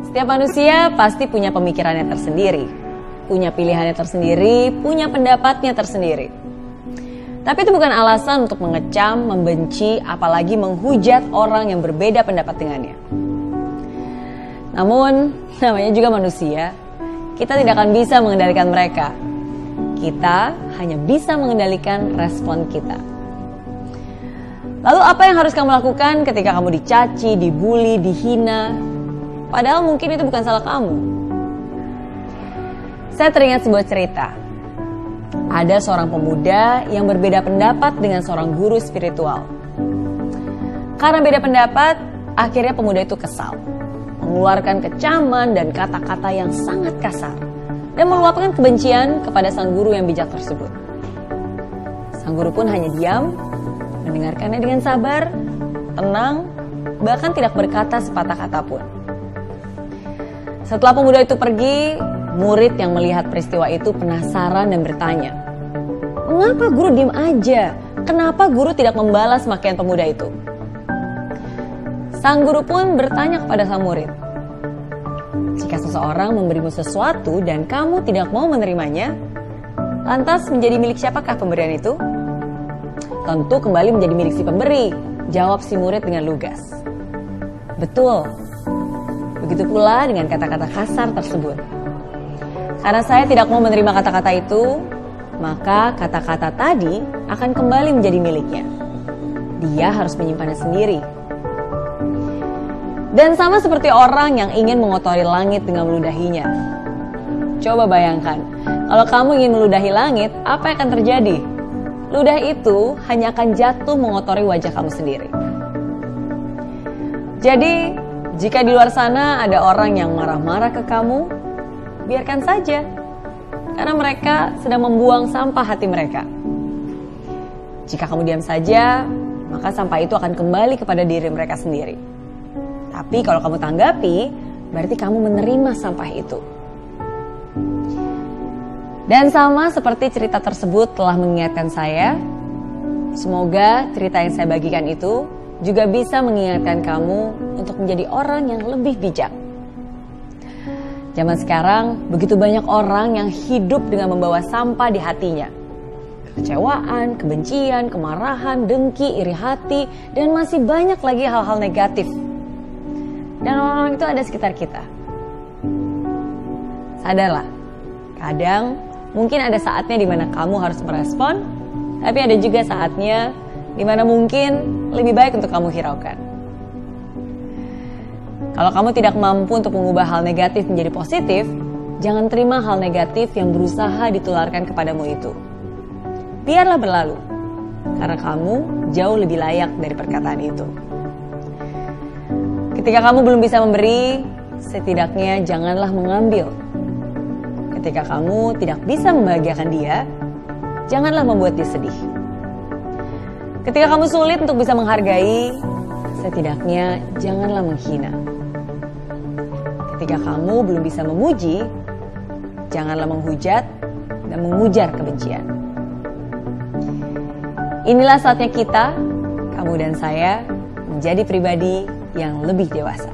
Setiap manusia pasti punya pemikirannya tersendiri, punya pilihannya tersendiri, punya pendapatnya tersendiri. Tapi itu bukan alasan untuk mengecam, membenci, apalagi menghujat orang yang berbeda pendapat dengannya. Namun, namanya juga manusia, kita tidak akan bisa mengendalikan mereka. Kita hanya bisa mengendalikan respon kita. Lalu apa yang harus kamu lakukan ketika kamu dicaci, dibully, dihina? Padahal mungkin itu bukan salah kamu. Saya teringat sebuah cerita. Ada seorang pemuda yang berbeda pendapat dengan seorang guru spiritual. Karena beda pendapat, akhirnya pemuda itu kesal, mengeluarkan kecaman dan kata-kata yang sangat kasar, dan meluapkan kebencian kepada sang guru yang bijak tersebut. Sang guru pun hanya diam, mendengarkannya dengan sabar, tenang, bahkan tidak berkata sepatah kata pun. Setelah pemuda itu pergi, murid yang melihat peristiwa itu penasaran dan bertanya, "Mengapa guru diam aja? Kenapa guru tidak membalas makian pemuda itu?" Sang guru pun bertanya kepada sang murid, "Jika seseorang memberimu sesuatu dan kamu tidak mau menerimanya, lantas menjadi milik siapakah pemberian itu?" "Tentu kembali menjadi milik si pemberi," jawab si murid dengan lugas. Betul. Begitu pula dengan kata-kata kasar tersebut. Karena saya tidak mau menerima kata-kata itu, maka kata-kata tadi akan kembali menjadi miliknya. Dia harus menyimpannya sendiri. Dan sama seperti orang yang ingin mengotori langit dengan meludahinya. Coba bayangkan, kalau kamu ingin meludahi langit, apa yang akan terjadi? Ludah itu hanya akan jatuh mengotori wajah kamu sendiri. Jadi, jika di luar sana ada orang yang marah-marah ke kamu, biarkan saja. Karena mereka sedang membuang sampah hati mereka. Jika kamu diam saja, maka sampah itu akan kembali kepada diri mereka sendiri. Tapi kalau kamu tanggapi, berarti kamu menerima sampah itu. Dan sama seperti cerita tersebut telah mengingatkan saya, semoga cerita yang saya bagikan itu juga bisa mengingatkan kamu untuk menjadi orang yang lebih bijak. Zaman sekarang, begitu banyak orang yang hidup dengan membawa sampah di hatinya. Kekecewaan, kebencian, kemarahan, dengki, iri hati, dan masih banyak lagi hal-hal negatif. Dan orang-orang itu ada sekitar kita. Sadarlah, kadang mungkin ada saatnya di mana kamu harus merespon, tapi ada juga saatnya di mana mungkin lebih baik untuk kamu hiraukan. Kalau kamu tidak mampu untuk mengubah hal negatif menjadi positif, jangan terima hal negatif yang berusaha ditularkan kepadamu itu. Biarlah berlalu, karena kamu jauh lebih layak dari perkataan itu. Ketika kamu belum bisa memberi, setidaknya janganlah mengambil. Ketika kamu tidak bisa membahagiakan dia, janganlah membuat dia sedih. Ketika kamu sulit untuk bisa menghargai, setidaknya janganlah menghina. Ketika kamu belum bisa memuji, janganlah menghujat dan mengujar kebencian. Inilah saatnya kita, kamu dan saya, menjadi pribadi yang lebih dewasa.